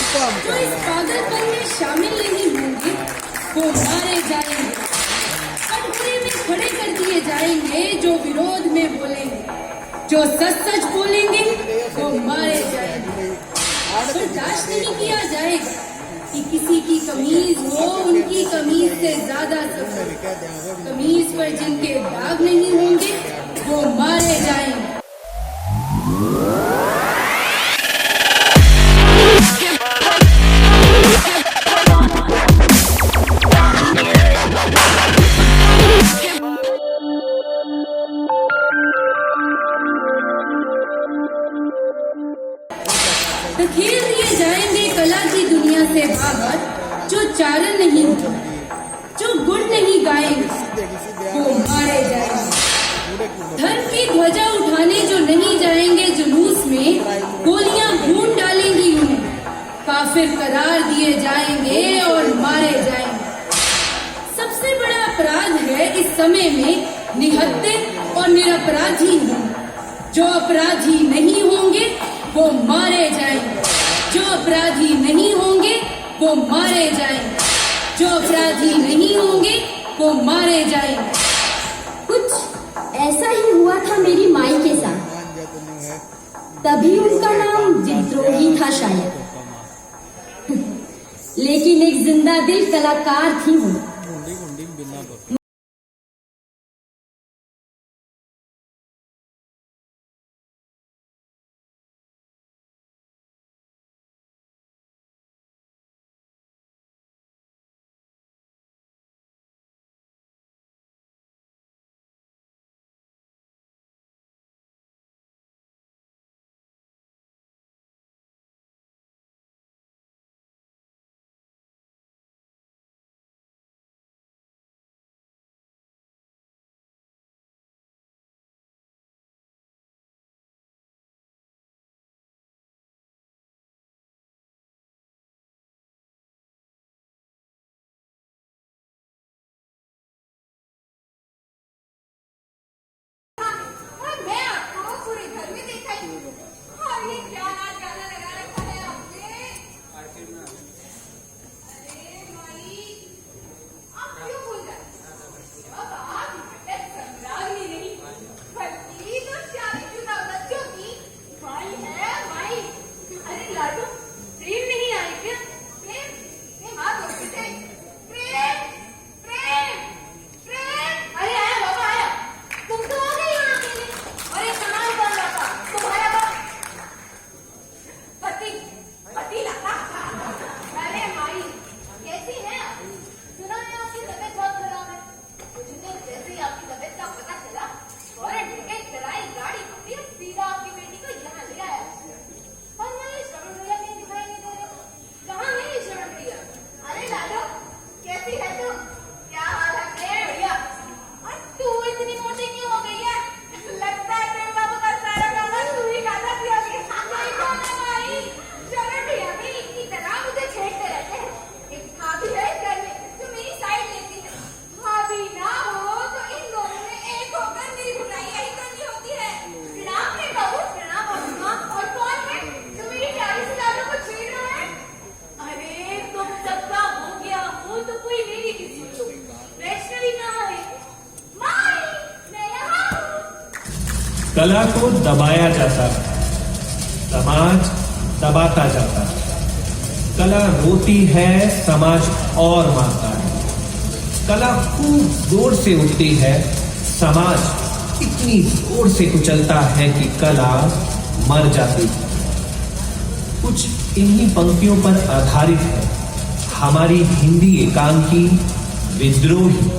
जो इस पागलपन में शामिल नहीं होंगे वो मारे जाएंगे। कटघरे में खड़े कर दिए जाएंगे जो विरोध में बोलेंगे, जो सच सच बोलेंगे वो मारे जाएंगे। बर्दाश्त नहीं किया जाएगा कि किसी की कमीज हो उनकी कमीज से ज्यादा सफेद। कमीज पर जिनके दाग नहीं होंगे वो मारे जाएंगे। धकेल दिए जाएंगे कला की दुनिया से बाहर जो चारण नहीं होगा, जो गुण नहीं गाएंगे वो मारे जाएंगे। धर्म की ध्वजा उठाने जो नहीं जाएंगे जुलूस में गोलियां भून डालेंगी उन्हें, काफिर करार दिए जाएंगे और मारे जाएंगे। सबसे बड़ा अपराध है इस समय में निहत्थे और निरपराधी होना। जो अपराधी नहीं होंगे वो मारे जाएंगे, जो अपराधी नहीं होंगे वो मारे जाएंगे, जो अपराधी नहीं होंगे वो मारे जाएंगे। कुछ ऐसा ही हुआ था मेरी माई के साथ। तभी उनका नाम विद्रोही था शायद, लेकिन एक जिंदा दिल कलाकार थी वो। कला को दबाया जाता है, समाज दबाता जाता है। कला रोती है, समाज और मारता है। कला खूब जोर से उठती है, समाज इतनी जोर से कुचलता है कि कला मर जाती है। कुछ इन्हीं पंक्तियों पर आधारित है हमारी हिंदी एकांकी विद्रोही।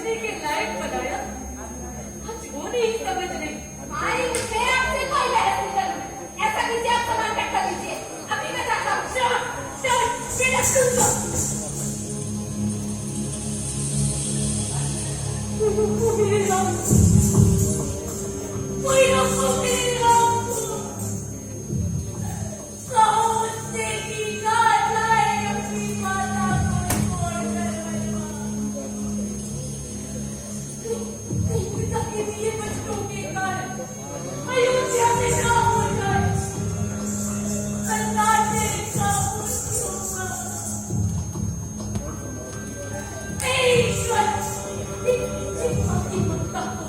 समझने के लायक बनाया, आज वो नहीं समझ रही। माई, मैं आपसे कोई बहस नहीं करूंगी। ऐसा कीजिए, आप सामान पैक कर लीजिए। अभी मैं जाता हूँ। बेटा सुन लो। मेरे राम, कोई रोको मेरे राम को। कौन देवी ना जाए अपनी माता को छोड़कर कहीं पिता के लिए बच्चों के कारण अयोध्या में ना हो जाए। अल्लाह ने इसका मृत्यु हुआ। हे ईश्वर, इस माँ की ममता को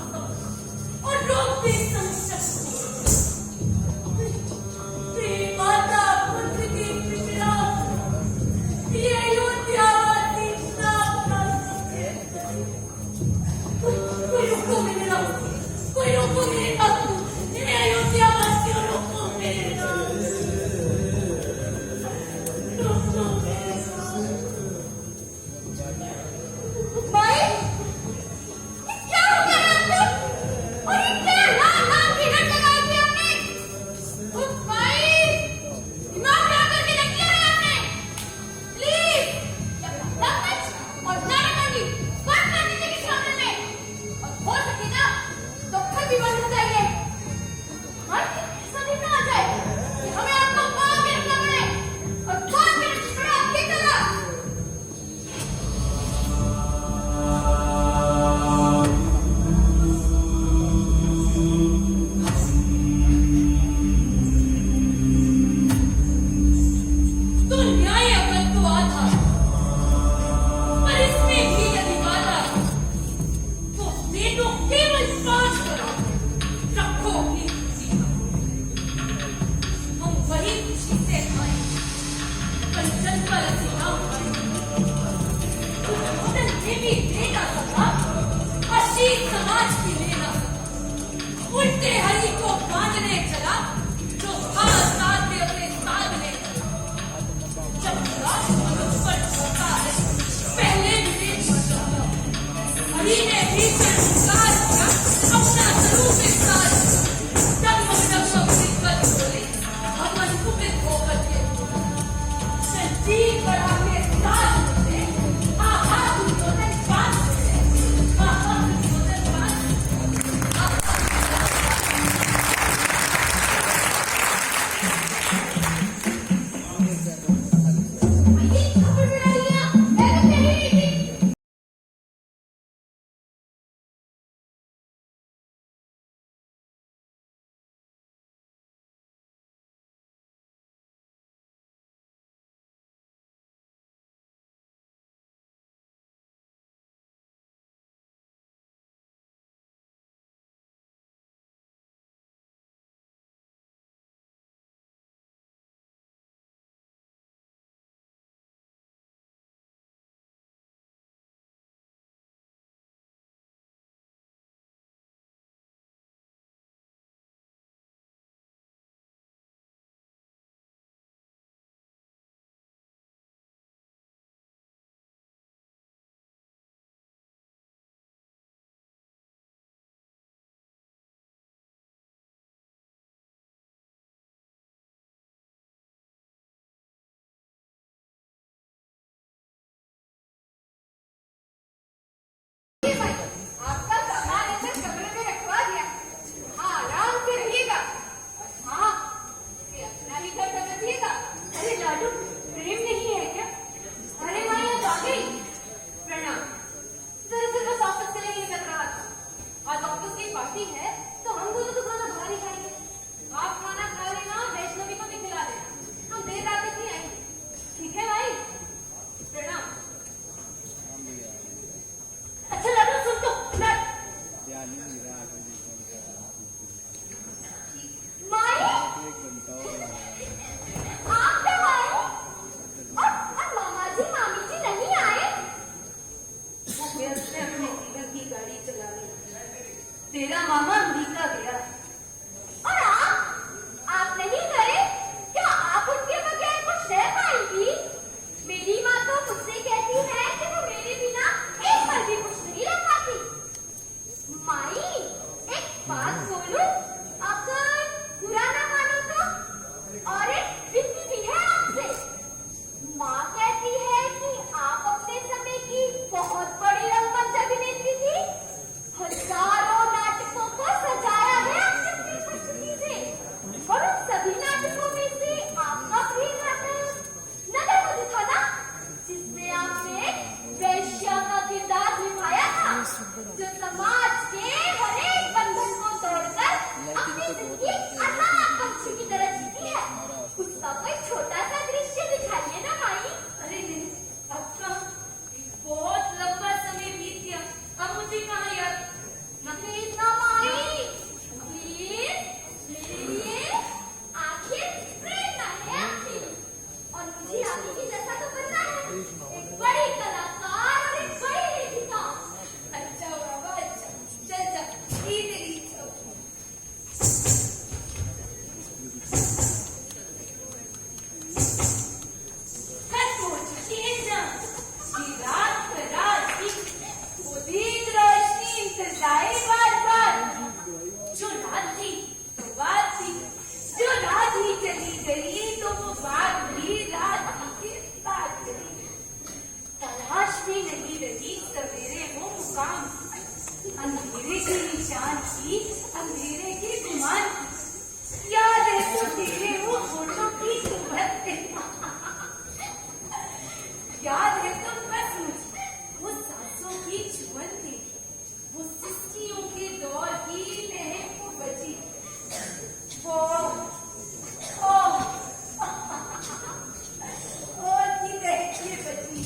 बात बोलूं, अगर बुरा ना मानो तो, और एक विनती भी है आपसे। माँ कहती है कि आप अपने समय की बहुत बड़ी रंगमंच अभिनेत्री थी। हजारों नाटकों को सजाया है आपने अपनी प्रस्तुति से, और उन सभी नाटकों में से आपका प्रिय नाटक नगर मधु था ना, जिसमें आपने वैश्या का किरदार निभाया था, जो समाज के हर एक बंधन को तोड़कर अपनी जिंदगी अनाथ पक्षी की तरह जीती है। उसका कोई छोटा सा दृश्य दिखाइए ना माई। अरे नहीं, अब कहाँ? बहुत लंबा समय बीत गया, अब मुझे कहाँ याद? प्लीज ना माई, प्लीज मेरे लिए आखिर प्रेरणा है आपकी, और मुझे आपकी की जैसा तो बनना है, एक बड़ी कलाकार और एक बड़ी लेखिका। अच्छा बाबा, अच्छा, चल चल, धीरे धीरे। खत हो चुकी है जान, ये रात पर रात की, वो दिन रोशनी इंतजार बार बार। जो रात थी तो बात थी, जो रात ही चली गई तो वो बात भी रात ही के साथ चली। तलाश में नहीं रही सवेरे वो मुकाम की, अंधेरे के निशान की, अंधेरे के गुमान की। याद है तो तेरे वो फोटो की चुभत, याद है तो बस मुझे वो सांसों की छुअन थी, वो सिस्कियों के दौर की महक वो बची, वो की महक बची।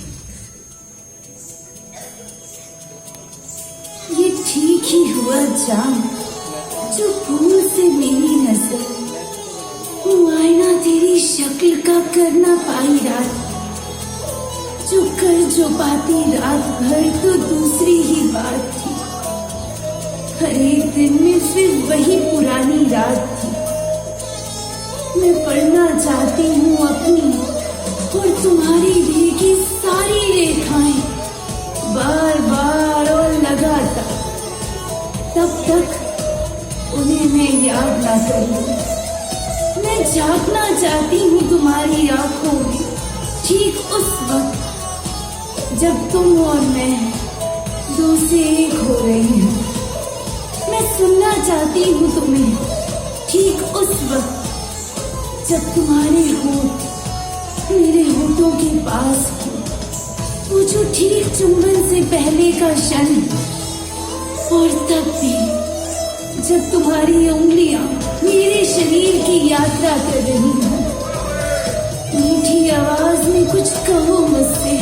ये ठीक ही हुआ जान, जो भूल से मेरी नजर मुआयना तेरी शक्ल का करना पाई रात, जो कर जो पाती रात भर तो दूसरी ही बात थी। हर एक दिन में फिर वही पुरानी रात थी। मैं पढ़ना चाहती हूँ अपनी और तुम्हारी दिल की सारी रेखाएं, बार बार और लगातार, तब तक उन्हें मैं याद ना करूं। मैं झांकना चाहती हूँ तुम्हारी आंखों में, ठीक उस वक्त जब तुम और मैं दो से एक हो रही हूँ। मैं सुनना चाहती हूँ तुम्हें, ठीक उस वक्त जब तुम्हारे होठ मेरे होठों के पास हो, वो जो ठीक चुंबन से पहले का क्षण, और तब भी जब तुम्हारी उंगलियां मेरे शरीर की यात्रा कर रही हो। मीठी आवाज में कुछ कहो मुझसे,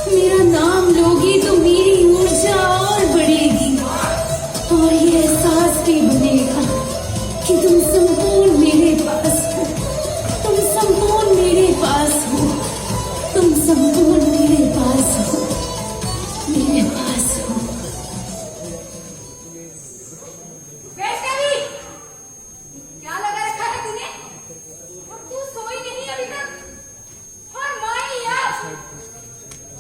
मेरा नाम लोगी तो मेरी ऊर्जा और बढ़ेगी, और ये एहसास भी बनेगा कि तुम संपूर्ण मेरे पास हो, तुम संपूर्ण मेरे पास हो, तुम संपूर्ण मेरे पास हो, मेरे पास हो। वैष्णवी, क्या लगा रखा है तूने? और तू सोई नहीं अभी तक? और माई यार,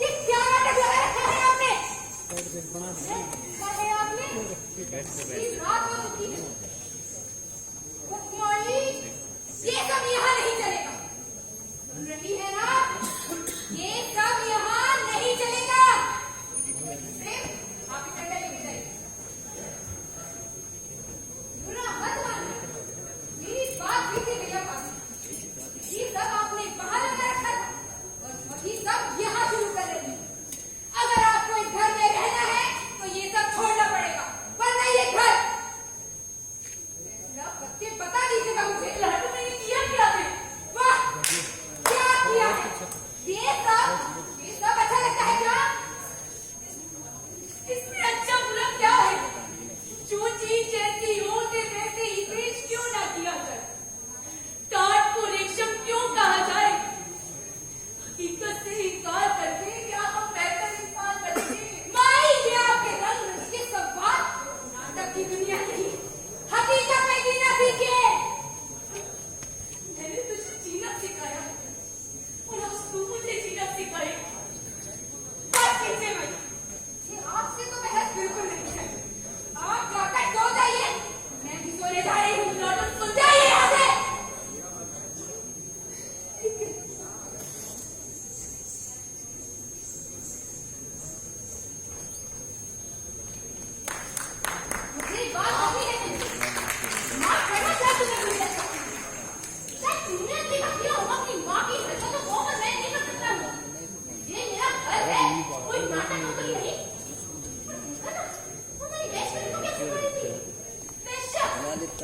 ये क्या नाटक लगा रखा है आपने?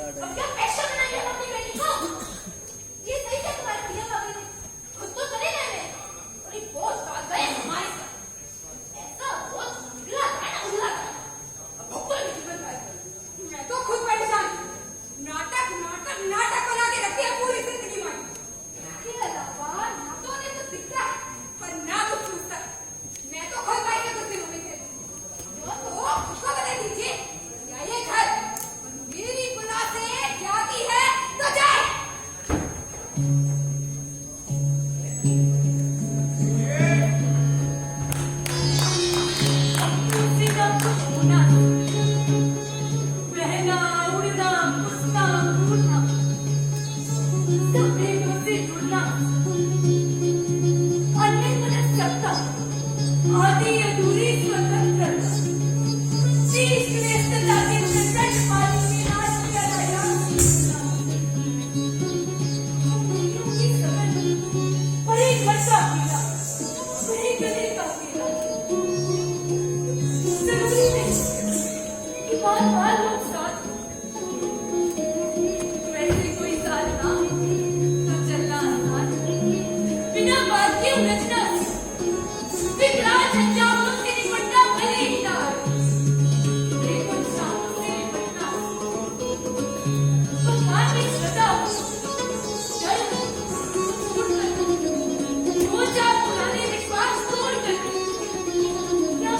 अब क्या प्रेशर बना लिया अपनी बेटी को? ये सही है तुम्हारे भैया भाभी ने, खुद तो चले गए हैं, और एक बोझ डाल गए हमारे सर। ऐसा बोझ उगला है ना उगला है। अब भगवान की जीवन पाए। मैं तो खुद परेशान हूँ। नाटक नाटक नाटक बना के रखी है पूरी जिंदगी में। इसके अलावा ना तो उन्हें कुछ दिखता है और ना कुछ सुनता है। मैं तो खुद भाई के कुछ दिनों में थे। तो उसको बता दीजिए, या ये घर मेरी बुला से जाती है तो जाए। किसी का कुछ होना, बहना उड़ना उड़ना उड़ना, सपनों से जुड़ना, अन्य तरह सकता, आधी अधूरी स्वतंत्रता, शीश में सदा के प्रकट पानी में नाच किया गया। क्योंकि समझ बड़े घर का पीला, बड़े गले का पीला, जरूरी नहीं कि बार-बार लोग साथ हों। वैसे कोई साथ ना हो तो चलना आसान, बिना बात के उलझना, विकराल झंझावातों से निपटना भले ही ना आए, लेकिन शामों से निपटना भगवान की श्रद्धा हो। चल, दो चार पुराने विश्वास तोड़ कर क्या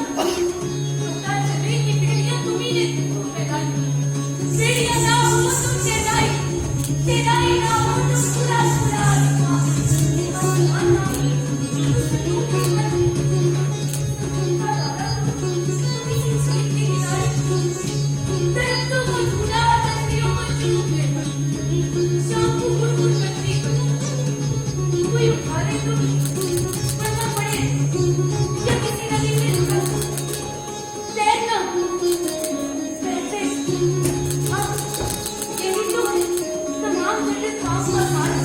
पता चले कि बेड़ियां तुम्हीं ने फैलाई, बेड़ियां ना हो तुम चेलाई ना हो तुम खुला खुला कोई उठाने तो वरना पड़े या किसी नदी में तैरना। वैसे हाँ, यही तो तमाम जटिल काम का सार है।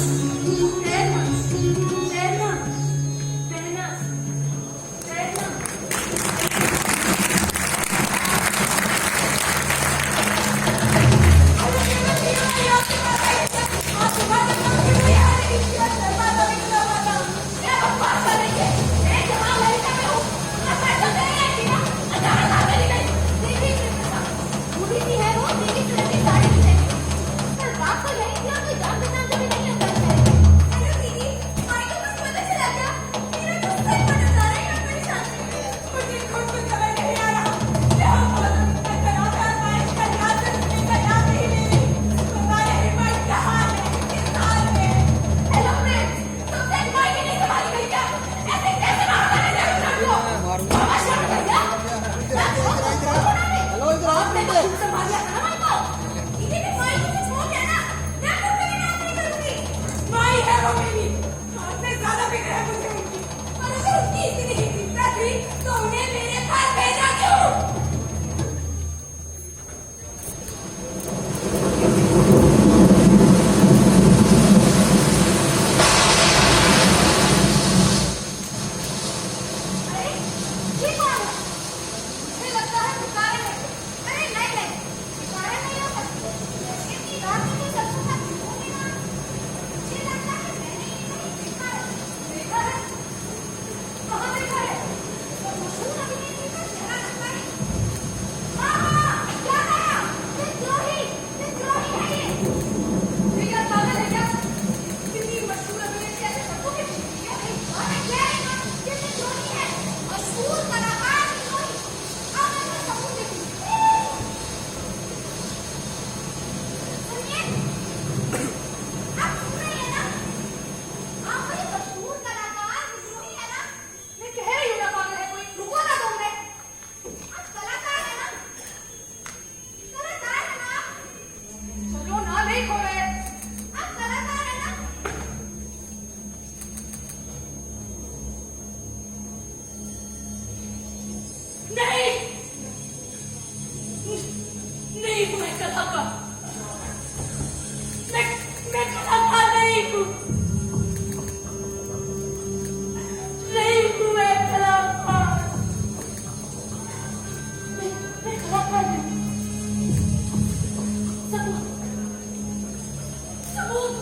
तैरना तैरना तैरना तैरना।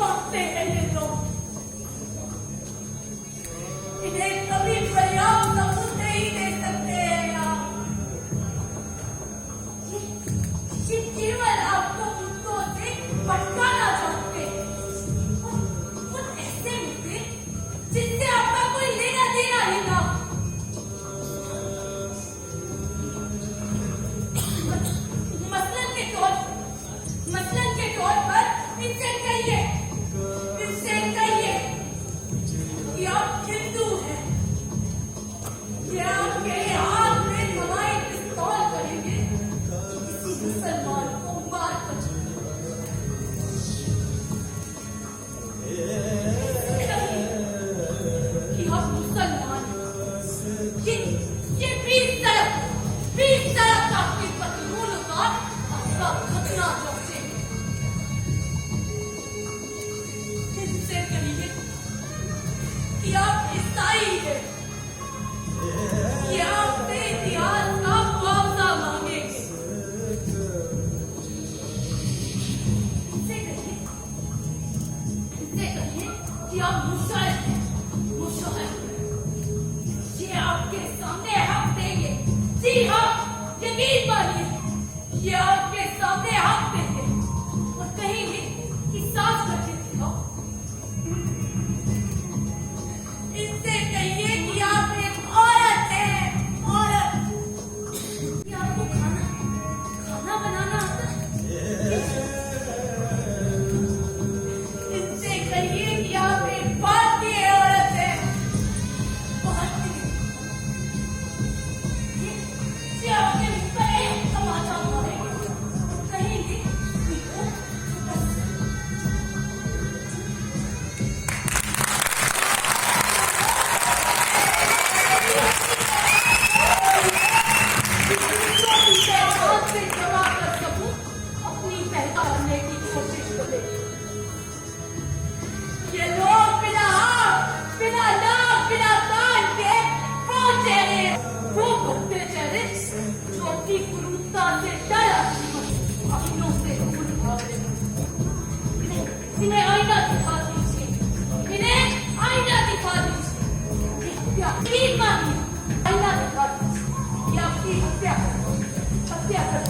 मांगते हैं ये लोग। इन्हें कभी पर्याप्त सबूत नहीं दे सकते हैं आप। ये केवल आपको मुद्दों से भटकाना चाहते हैं। और ऐसे मुद्दे जिससे आपका कोई लेना देना ही ना। मसलन के तौर पर इनसे कहिए कि आप हिंदू हैं। ये आपके हाथ में हवाई पिस्तौल करेंगे किसी मुसलमान को मार कर। कि आप मुसलमान ये 20 तरफ आपके पतलून का आपका खतना करते हैं। इनसे कहिए कि आप ईसाई हैं। कि आपसे इतिहास का मुआवजा मांगेंगे। इनसे कहिए कि आप मुसलमान हैं। ये आपके सामने हक देंगे। जी हाँ, यकीन मानिए, ये आपके सामने हक देंगे और कहेंगे कि साफ करके दिखाओ। इनसे कहिए कि आप एक औरत हैं, औरत। कि आपको खाना बनाना आता है। इनसे कहिए कि आप एक भारतीय औरत हैं, भारतीय। ये आपके मुंह पर एक तमाचा मारेंगे। कहेंगे कि वो बस। से जमा कर सकूं अपनी पहचानने की कोशिश करें। ये लोग बिना आँख, बिना नाक, बिना कान के वो भक्ते चेहरे जो अपनी क्रूरता से डर अपनों से दूर भागे। इन्हें आईना दिखा दीजिए। इन्हें आईना दिखा दीजिए। प्लीज मांगिए, आईना दिखा दीजिए। ये आपकी हत्या कर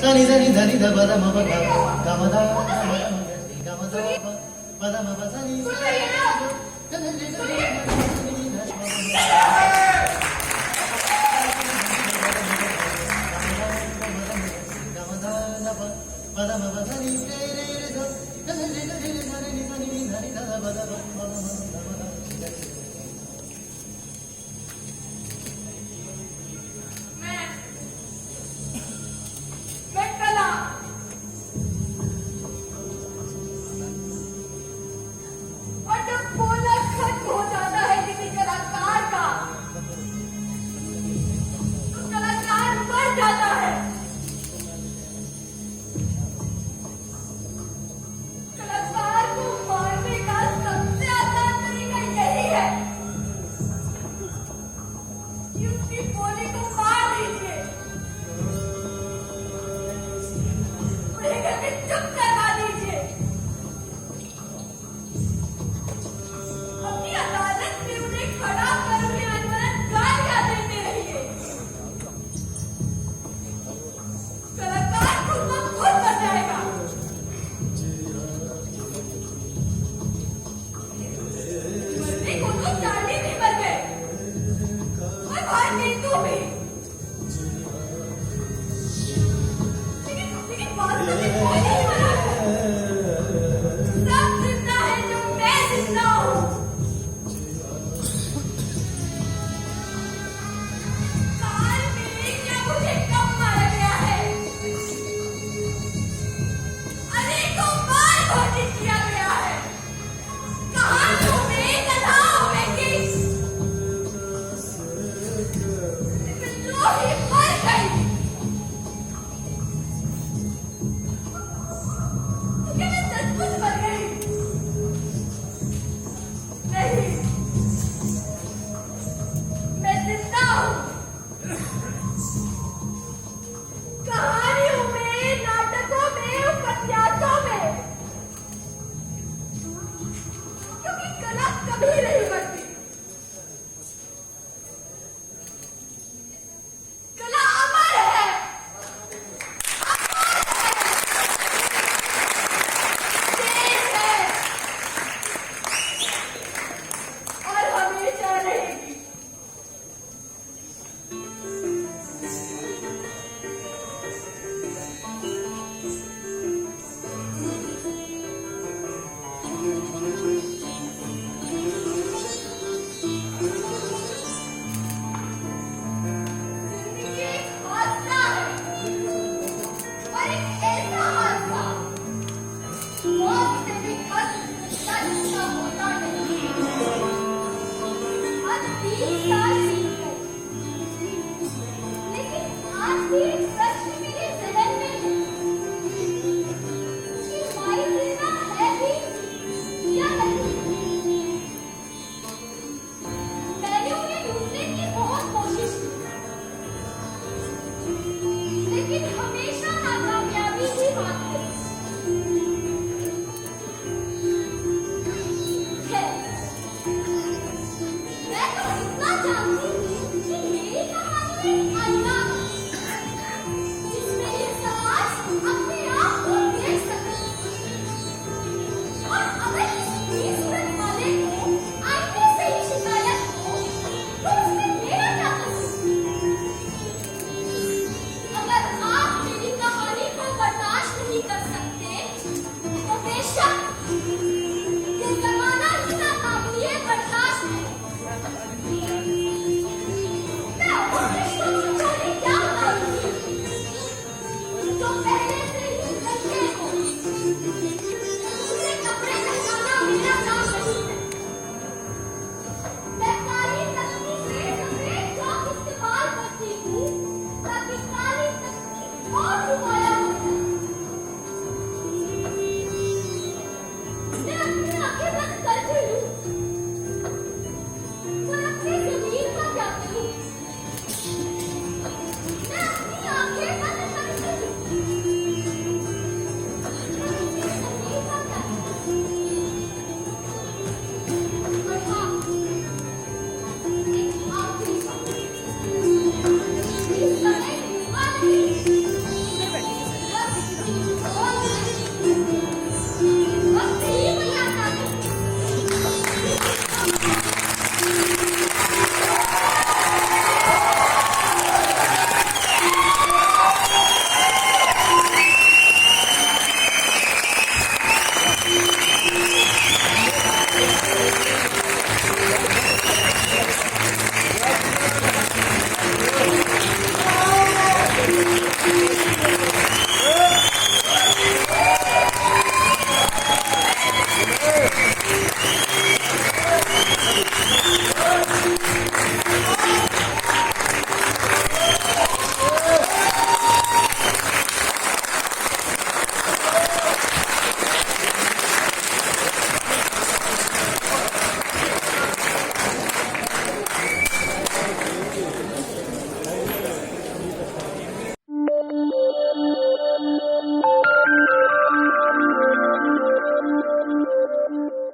Sani sani sani da ba da ma ba da ga ma da ga ma da ba da ma ba sani ba da ma ba sani मैं कला और जब बोला खत्म हो जाता है किसी कलाकार का, तो कलाकार मर जाता है। कलाकार को मारने का सबसे आसान तरीका यही है कि उसकी बोली को मार दीजिए। चुप करवा दीजिए। अपनी अदालत में उन्हें खड़ा कर उन्हें अनवरत गालियां देते रहिए। कलाकार खुद ब खुद बन जाएगा। मरने को तो चार्ली भी मर गए और भाई नीतू भी। लेकिन बात